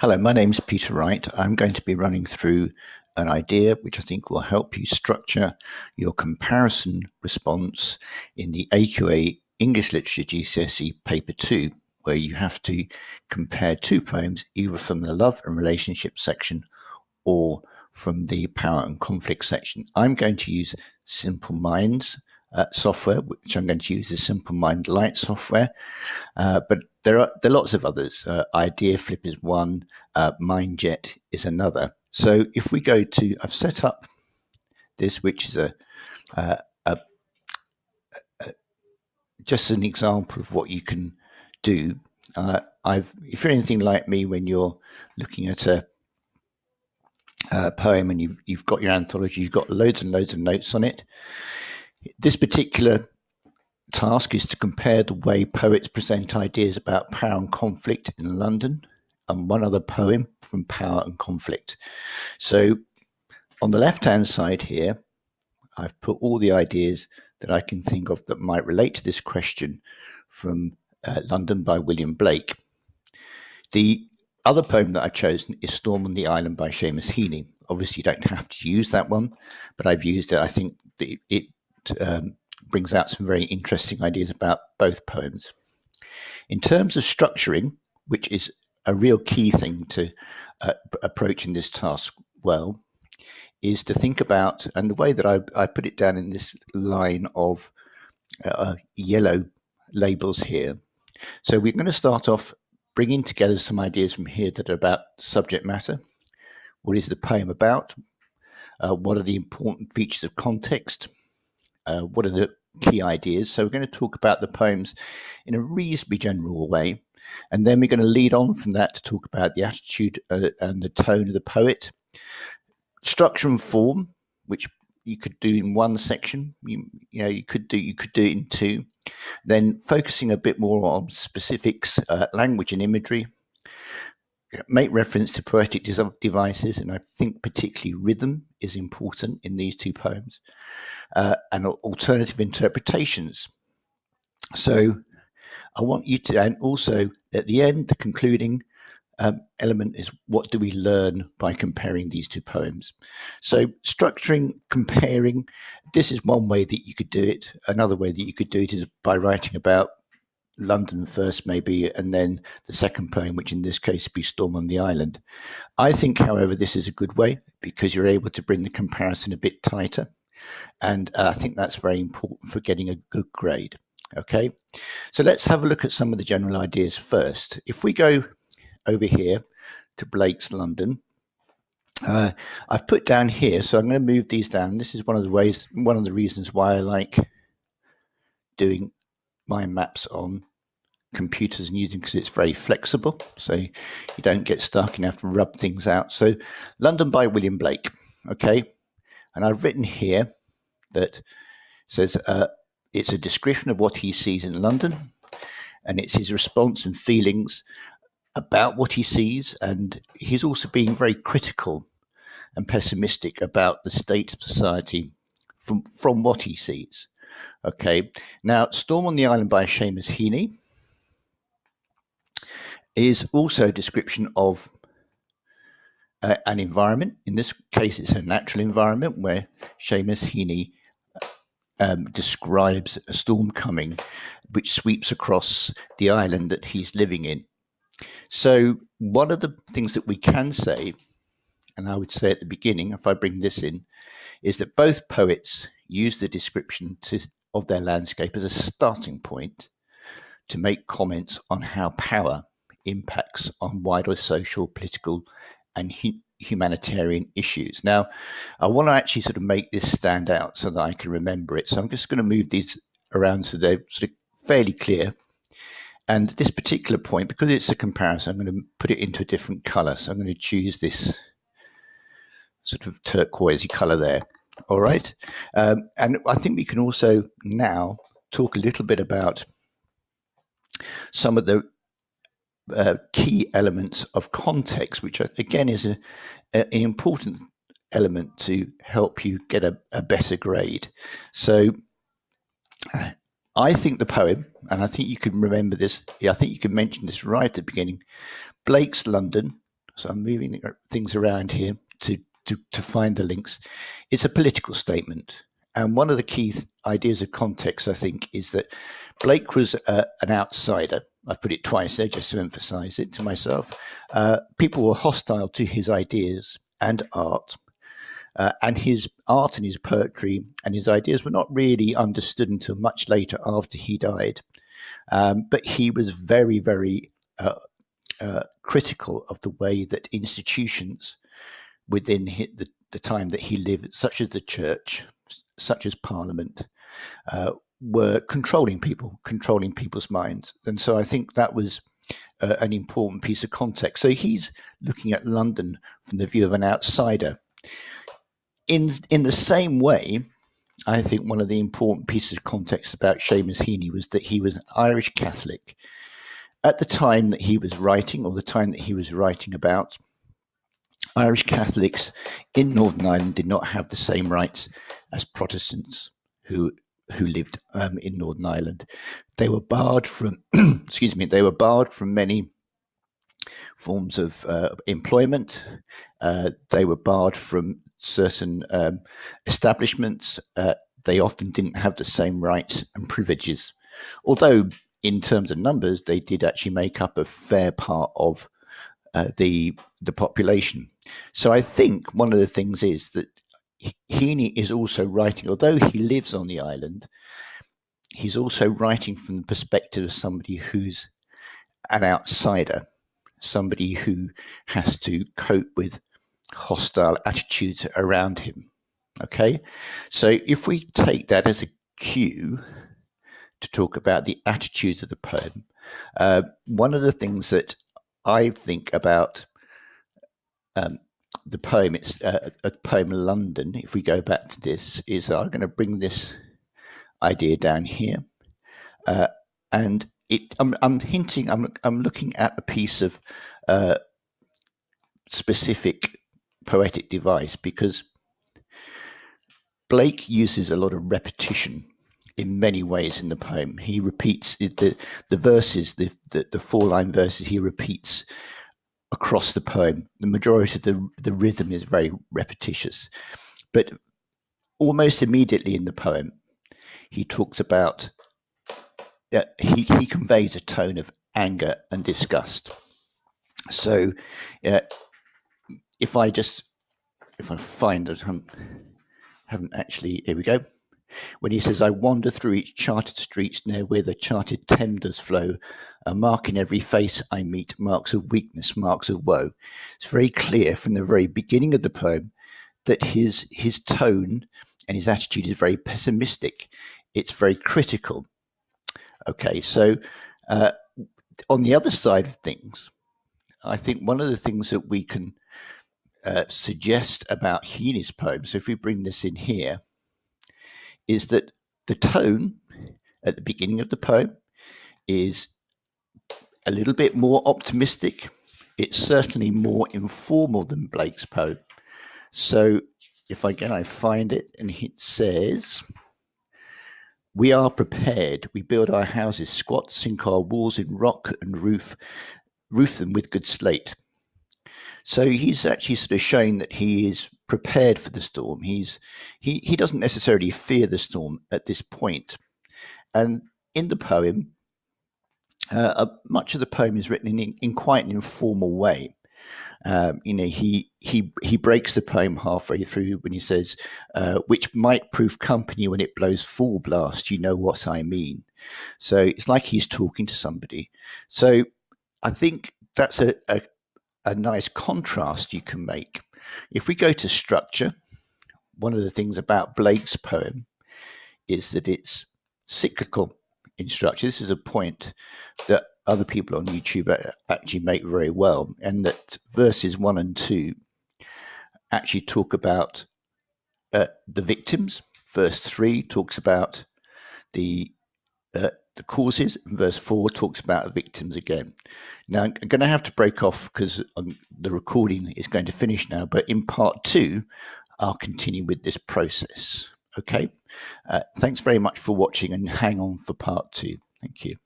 Hello, my name's Peter Wright. I'm going to be running through an idea which I think will help you structure your comparison response in the AQA English Literature GCSE Paper 2, where you have to compare two poems either from the love and relationship section or from the power and conflict section. I'm going to use Simple Minds software, which I'm going to use as Simple Mind Lite software, but there are lots of others. IdeaFlip is one, MindJet is another. So if we go to, I've set up this, which is just an example of what you can do. If you're anything like me, when you're looking at a poem and you've got your anthology, you've got loads and loads of notes on it. This particular task is to compare the way poets present ideas about power and conflict in London and one other poem from Power and Conflict. So on the left-hand side here, I've put all the ideas that I can think of that might relate to this question from London by William Blake. The other poem that I've chosen is Storm on the Island by Seamus Heaney. Obviously, you don't have to use that one, but I've used it. I think it brings out some very interesting ideas about both poems. In terms of structuring, which is a real key thing to approaching this task well, is to think about, and the way that I put it down in this line of yellow labels here. So we're going to start off bringing together some ideas from here that are about subject matter. What is the poem about? What are the important features of context? What are the key ideas? So we're going to talk about the poems in a reasonably general way, and then we're going to lead on from that to talk about the attitude and the tone of the poet. Structure and form, which you could do in one section, you could do it in two. Then focusing a bit more on specifics, language and imagery. Make reference to poetic devices, and I think particularly rhythm is important in these two poems, and alternative interpretations. So I want you to, and also at the end, the concluding element is, what do we learn by comparing these two poems? So structuring, comparing, this is one way that you could do it. Another way that you could do it is by writing about London first, maybe, and then the second poem, which in this case would be Storm on the Island. I think, however, this is a good way because you're able to bring the comparison a bit tighter. And I think that's very important for getting a good grade. Okay, so let's have a look at some of the general ideas first. If we go over here to Blake's London, I've put down here, so I'm going to move these down. This is one of the reasons why I like doing my maps on computers and using, because it's very flexible, so you don't get stuck and have to rub things out. So London by William Blake, okay, and I've written here that says it's a description of what he sees in London, and it's his response and feelings about what he sees, and he's also being very critical and pessimistic about the state of society from what he sees. Okay, now Storm on the Island by Seamus Heaney is also a description of an environment. In this case, it's a natural environment where Seamus Heaney describes a storm coming which sweeps across the island that he's living in. So one of the things that we can say, and I would say at the beginning, if I bring this in, is that both poets use the description of their landscape as a starting point to make comments on how power impacts on wider social, political, and humanitarian issues. Now, I want to actually sort of make this stand out so that I can remember it. So I'm just going to move these around so they're sort of fairly clear. And this particular point, because it's a comparison, I'm going to put it into a different color. So I'm going to choose this sort of turquoisey color there. All right. And I think we can also now talk a little bit about some of the key elements of context, which again is an important element to help you get a better grade. So I think the poem, and I think you can remember this, I think you can mention this right at the beginning, Blake's London, so I'm moving things around here to find the links. It's a political statement. And one of the key ideas of context, I think, is that Blake was an outsider. I've put it twice there just to emphasize it to myself. People were hostile to his ideas and art. And his art and his poetry and his ideas were not really understood until much later after he died. But he was very, very critical of the way that institutions within the time that he lived, such as the church, such as Parliament, were controlling people's minds. And so I think that was an important piece of context. So he's looking at London from the view of an outsider. In the same way, I think one of the important pieces of context about Seamus Heaney was that he was an Irish Catholic. At the time that he was writing, or the time that he was writing about, Irish Catholics in Northern Ireland did not have the same rights as Protestants who lived in Northern Ireland. They were barred from, they were barred from many forms of employment. They were barred from certain establishments. They often didn't have the same rights and privileges, although in terms of numbers, they did actually make up a fair part of the population. So I think one of the things is that Heaney is also writing, although he lives on the island, he's also writing from the perspective of somebody who's an outsider, somebody who has to cope with hostile attitudes around him. Okay, so if we take that as a cue to talk about the attitudes of the poem, one of the things that I think about the poem, it's a poem London, if we go back to this, is I'm going to bring this idea down here. And I'm hinting, I'm looking at a piece of specific poetic device, because Blake uses a lot of repetition in many ways in the poem. He repeats the verses, the 4-line verses, he repeats across the poem. The majority of the rhythm is very repetitious. But almost immediately in the poem, he talks about, he conveys a tone of anger and disgust. So if I find it, haven't actually, here we go. When he says, I wander through each charted streets near where the charted Thames does flow, a mark in every face I meet, marks of weakness, marks of woe. It's very clear from the very beginning of the poem that his tone and his attitude is very pessimistic. It's very critical. Okay, so on the other side of things, I think one of the things that we can suggest about Heaney's poem, so if we bring this in here, is that the tone at the beginning of the poem is a little bit more optimistic. It's certainly more informal than Blake's poem. So if I find it, and it says, we are prepared, we build our houses squat, sink our walls in rock and roof them with good slate. So he's actually sort of showing that he is prepared for the storm. He doesn't necessarily fear the storm at this point. And in the poem, much of the poem is written in quite an informal way. He breaks the poem halfway through when he says, which might prove company when it blows full blast, you know what I mean. So it's like he's talking to somebody. So I think that's a nice contrast you can make. If we go to structure, one of the things about Blake's poem is that it's cyclical in structure. This is a point that other people on YouTube actually make very well, and that verses 1 and 2 actually talk about the victims. Verse 3 talks about the causes, and verse 4 talks about the victims again. Now, I'm going to have to break off because the recording is going to finish now, but in part 2, I'll continue with this process. Okay? Thanks very much for watching, and hang on for part 2. Thank you.